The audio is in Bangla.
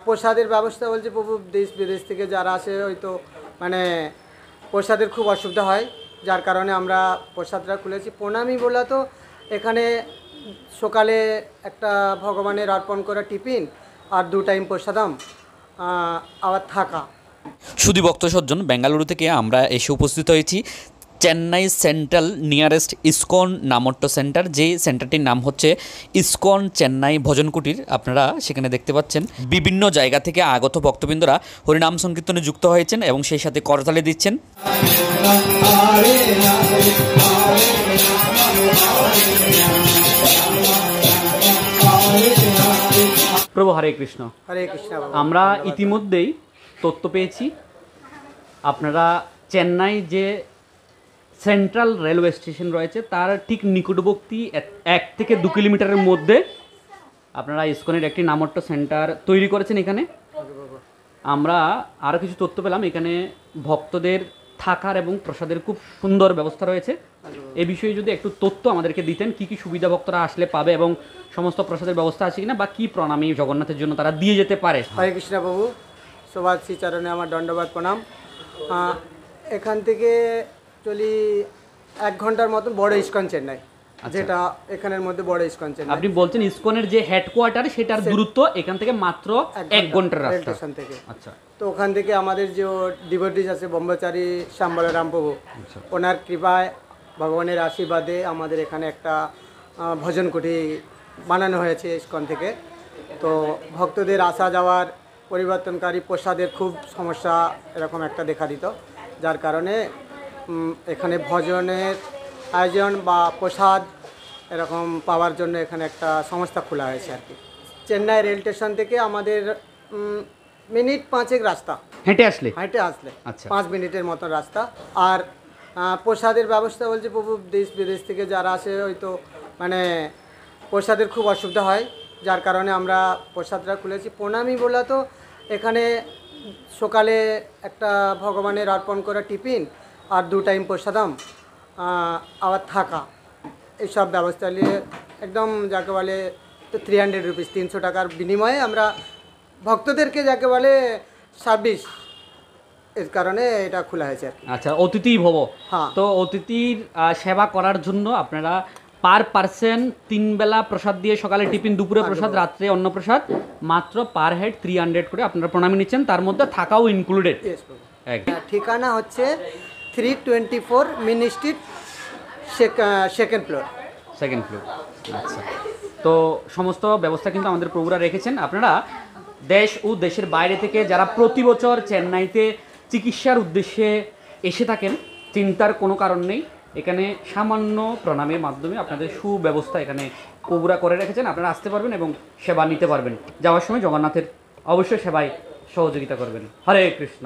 প্রসাদের ব্যবস্থা বলছে প্রভু দেশ বিদেশ থেকে যারা আসে হয়তো মানে প্রসাদের খুব অসুবিধা হয়, যার কারণে আমরা প্রসাদটা খুলেছি। প্রণামী বলা তো এখানে সকালে একটা ভগবানের অর্পণ করা টিফিন আর 2 টাইম প্রসাদম আবার থাকা। শুধু ভক্ত সজ্জন বেঙ্গালুরু থেকে আমরা এসে উপস্থিত হয়েছি চেন্নাই সেন্ট্রাল নিয়ারেস্ট ইসকন নামট্য সেন্টার, যে সেন্টারটির নাম হচ্ছে ইসকন চেন্নাই ভজন কুটির। আপনারা সেখানে দেখতে পাচ্ছেন বিভিন্ন জায়গা থেকে আগত ভক্তবৃন্দরা হরিনাম সংকীর্তনে যুক্ত হয়েছেন এবং সেই সাথে করতালি দিচ্ছেন। প্রভু হরে কৃষ্ণ। হরে কৃষ্ণ। আমরা ইতিমধ্যেই তথ্য পেয়েছি আপনারা চেন্নাই যে সেন্ট্রাল রেলওয়ে স্টেশন রয়েছে তার ঠিক নিকটবর্তী 1 থেকে 2 কিলোমিটারের মধ্যে আপনারা ইসকনের একটি নামট্য সেন্টার তৈরি করেছেন। এখানে আমরা আরও কিছু তথ্য পেলাম, এখানে ভক্তদের থাকার এবং প্রসাদের খুব সুন্দর ব্যবস্থা রয়েছে। এই বিষয়ে যদি একটু তথ্য আমাদেরকে দিতেন, কি কি সুবিধা ভক্তরা আসলে পাবে এবং সমস্ত প্রসাদের ব্যবস্থা আছে কিনা, বা কি প্রণামী জগন্নাথের জন্য তারা দিয়ে যেতে পারে। হরে কৃষ্ণ প্রভু, সবার শ্রীচরণে আমার দণ্ডবাদ প্রণাম। এখান থেকে চলি 1 ঘন্টার মতো বড় ইসকন চেন্নাই, যেটা এখানের মধ্যে বড় ইসকন চেন্নাই। আপনি বলছেন ইসকনের যে হেডকোয়ার্টার সেটার দূরত্ব এখান থেকে মাত্র 1 ঘন্টার রাস্তা স্টেশন থেকে। আচ্ছা, তো ওখান থেকে আমাদের যে ডিভোটিস আছে ব্রহ্মচারী শ্যামবলরাম প্রভু, ওনার কৃপায় ভগবানের আশীর্বাদে আমাদের এখানে একটা ভজন কুটি বানানো হয়েছে ইসকন থেকে। তো ভক্তদের আসা যাওয়ার পরিবর্তনকারী প্রসাদের খুব সমস্যা এরকম একটা দেখা দিত, যার কারণে এখানে ভজনের আয়োজন বা প্রসাদ এরকম পাওয়ার জন্য এখানে একটা সংস্থা খোলা হয়েছে আর কি। চেন্নাই রেল স্টেশন থেকে আমাদের মিনিট 5 রাস্তা, হেঁটে আসলে আচ্ছা 5 মিনিটের মতো রাস্তা। আর প্রসাদের ব্যবস্থা বলছে প্রভু দেশ বিদেশ থেকে যারা আসে হয়তো মানে প্রসাদের খুব অসুবিধা হয়, যার কারণে আমরা প্রসাদটা খুলেছি। প্রণামী বলা তো এখানে সকালে একটা ভগবানের অর্পণ করা টিফিন আর 2 টাইম প্রসাদম আবার থাকা, এইসব ব্যবস্থা নিয়ে একদম যাকে বলে তো 300 রুপিস, 300 টাকার বিনিময়ে আমরা ভক্তদেরকে যাকে বলে সার্ভিস, এর কারণে এটা খোলা হয়েছে আর কি। আচ্ছা, অতিথি ভব। হ্যাঁ, তো অতিথির সেবা করার জন্য আপনারা পার পার্সন 3 বেলা প্রসাদ দিয়ে, সকালে টিফিন, দুপুরে প্রসাদ, রাত্রে অন্ন প্রসাদ, মাত্র পার হেড 300 করে আপনারা প্রণামী নিচ্ছেন, তার মধ্যে থাকাও ইনক্লুডেড। ঠিকানা হচ্ছে 324 মেন স্ট্রিট, সেকেন্ড ফ্লোর। আচ্ছা, তো সমস্ত ব্যবস্থা কিন্তু আমাদের প্রভুরা রেখেছেন। আপনারা দেশ ও দেশের বাইরে থেকে যারা প্রতি বছর চেন্নাইতে চিকিৎসার উদ্দেশ্যে এসে থাকেন, চিন্তার কোনো কারণ নেই। এখানে সামান্য প্রণামের মাধ্যমে আপনাদের সুব্যবস্থা এখানে প্রভুরা করে রেখেছেন। আপনারা আসতে পারবেন এবং সেবা নিতে পারবেন। যাওয়ার সময় জগন্নাথের অবশ্যই সেবায় সহযোগিতা করবেন। হরে কৃষ্ণ।